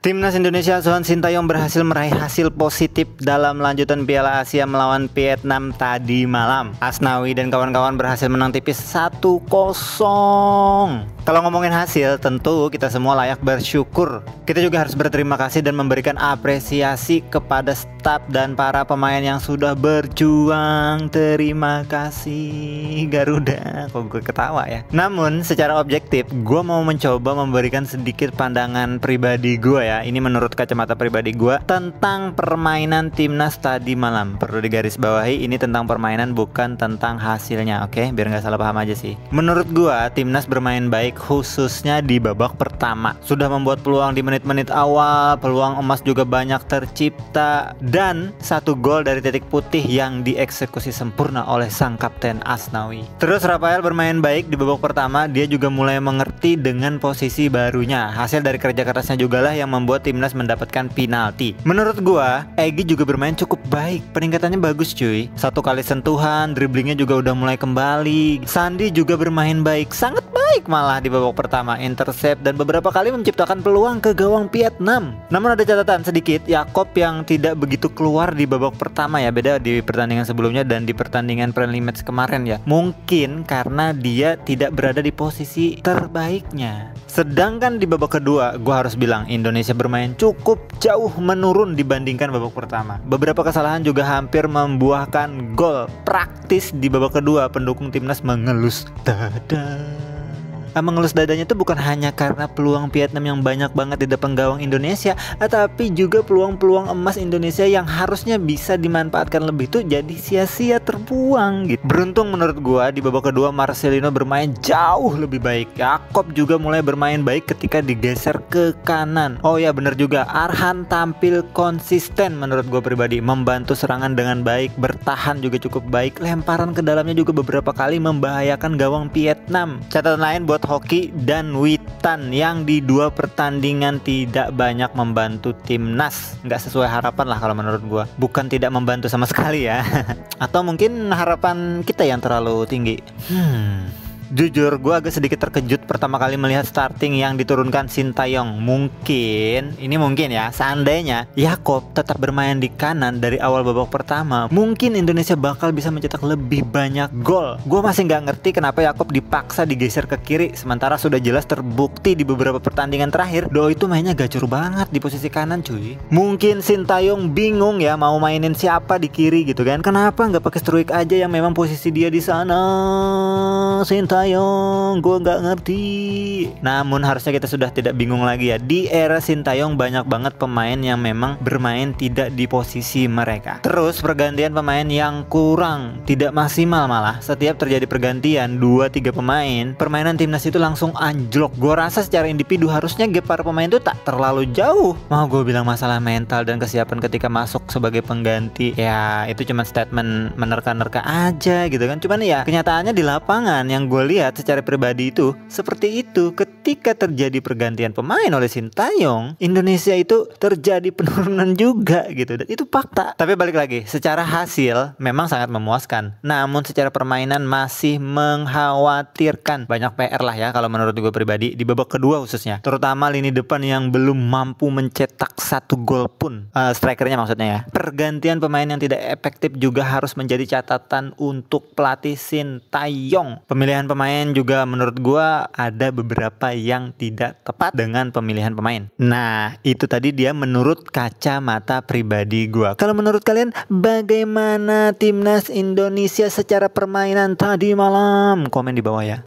Timnas Indonesia asuhan Sintayong berhasil meraih hasil positif dalam lanjutan Piala Asia melawan Vietnam tadi malam. Asnawi dan kawan-kawan berhasil menang tipis 1-0. Kalau ngomongin hasil, tentu kita semua layak bersyukur. Kita juga harus berterima kasih dan memberikan apresiasi kepada staf dan para pemain yang sudah berjuang. Terima kasih Garuda. Kok gue ketawa ya. Namun secara objektif, gue mau mencoba memberikan sedikit pandangan pribadi gue ya. Ini menurut kacamata pribadi gue tentang permainan timnas tadi malam. Perlu digarisbawahi, ini tentang permainan bukan tentang hasilnya, oke? Biar nggak salah paham aja sih. Menurut gue, timnas bermain baik khususnya di babak pertama. Sudah membuat peluang di menit-menit awal, peluang emas juga banyak tercipta, dan 1 gol dari titik putih yang dieksekusi sempurna oleh sang kapten Asnawi. Terus Rafael bermain baik di babak pertama, dia juga mulai mengerti dengan posisi barunya. Hasil dari kerja kerasnya juga lah yang membuat timnas mendapatkan penalti. Menurut gua, Egy juga bermain cukup baik. Peningkatannya bagus cuy. 1 kali sentuhan, driblingnya juga udah mulai kembali. Sandi juga bermain baik, sangat baik malah di babak pertama, intercept dan beberapa kali menciptakan peluang ke gawang Vietnam. Namun ada catatan sedikit, Yakob yang tidak begitu keluar di babak pertama ya, beda di pertandingan sebelumnya dan di pertandingan friendly match kemarin ya. Mungkin karena dia tidak berada di posisi terbaiknya. Sedangkan di babak kedua, gue harus bilang Indonesia bermain cukup jauh menurun dibandingkan babak pertama. Beberapa kesalahan juga hampir membuahkan gol. Praktis di babak kedua, pendukung timnas mengelus dada. Mengelus dadanya itu bukan hanya karena peluang Vietnam yang banyak banget di depan gawang Indonesia, tapi juga peluang-peluang emas Indonesia yang harusnya bisa dimanfaatkan lebih tuh jadi sia-sia terbuang gitu. Beruntung menurut gua di babak kedua Marcelino bermain jauh lebih baik. Yakob juga mulai bermain baik ketika digeser ke kanan. Oh ya bener juga, Arhan tampil konsisten menurut gua pribadi, membantu serangan dengan baik, bertahan juga cukup baik, lemparan ke dalamnya juga beberapa kali membahayakan gawang Vietnam. Catatan lain buat Hoki dan Witan yang di 2 pertandingan tidak banyak membantu timnas. Nggak sesuai harapan lah kalau menurut gua. Bukan tidak membantu sama sekali ya. Atau mungkin harapan kita yang terlalu tinggi. Jujur gue agak sedikit terkejut pertama kali melihat starting yang diturunkan Sintayong. Mungkin ya, seandainya Yakob tetap bermain di kanan dari awal babak pertama, mungkin Indonesia bakal bisa mencetak lebih banyak gol. Gue masih nggak ngerti kenapa Yakob dipaksa digeser ke kiri, sementara sudah jelas terbukti di beberapa pertandingan terakhir Do itu mainnya gacor banget di posisi kanan cuy. Mungkin Sintayong bingung ya mau mainin siapa di kiri gitu kan. Kenapa nggak pakai Struijk aja yang memang posisi dia di sana? Sintayong, gue nggak ngerti. Namun harusnya kita sudah tidak bingung lagi ya. Di era Sintayong banyak banget pemain yang memang bermain tidak di posisi mereka. Terus pergantian pemain yang kurang, tidak maksimal malah. Setiap terjadi pergantian 2-3 pemain, permainan timnas itu langsung anjlok. Gue rasa secara individu harusnya gap para pemain itu tak terlalu jauh. Mau gue bilang masalah mental dan kesiapan ketika masuk sebagai pengganti, ya itu cuma statement menerka-nerka aja gitu kan. Cuman ya kenyataannya di lapangan yang gue lihat secara pribadi itu seperti itu. Ketika terjadi pergantian pemain oleh Sintayong, Indonesia itu terjadi penurunan juga gitu, dan itu fakta. Tapi balik lagi, secara hasil memang sangat memuaskan, namun secara permainan masih mengkhawatirkan. Banyak PR lah ya kalau menurut gue pribadi di babak kedua khususnya, terutama lini depan yang belum mampu mencetak 1 gol pun. Strikernya maksudnya ya. Pergantian pemain yang tidak efektif juga harus menjadi catatan untuk pelatih Sintayong. Pemilihan pemain juga menurut gua ada beberapa yang tidak tepat dengan pemilihan pemain. Nah, itu tadi dia menurut kacamata pribadi gua. Kalau menurut kalian bagaimana timnas Indonesia secara permainan tadi malam? Komen di bawah ya.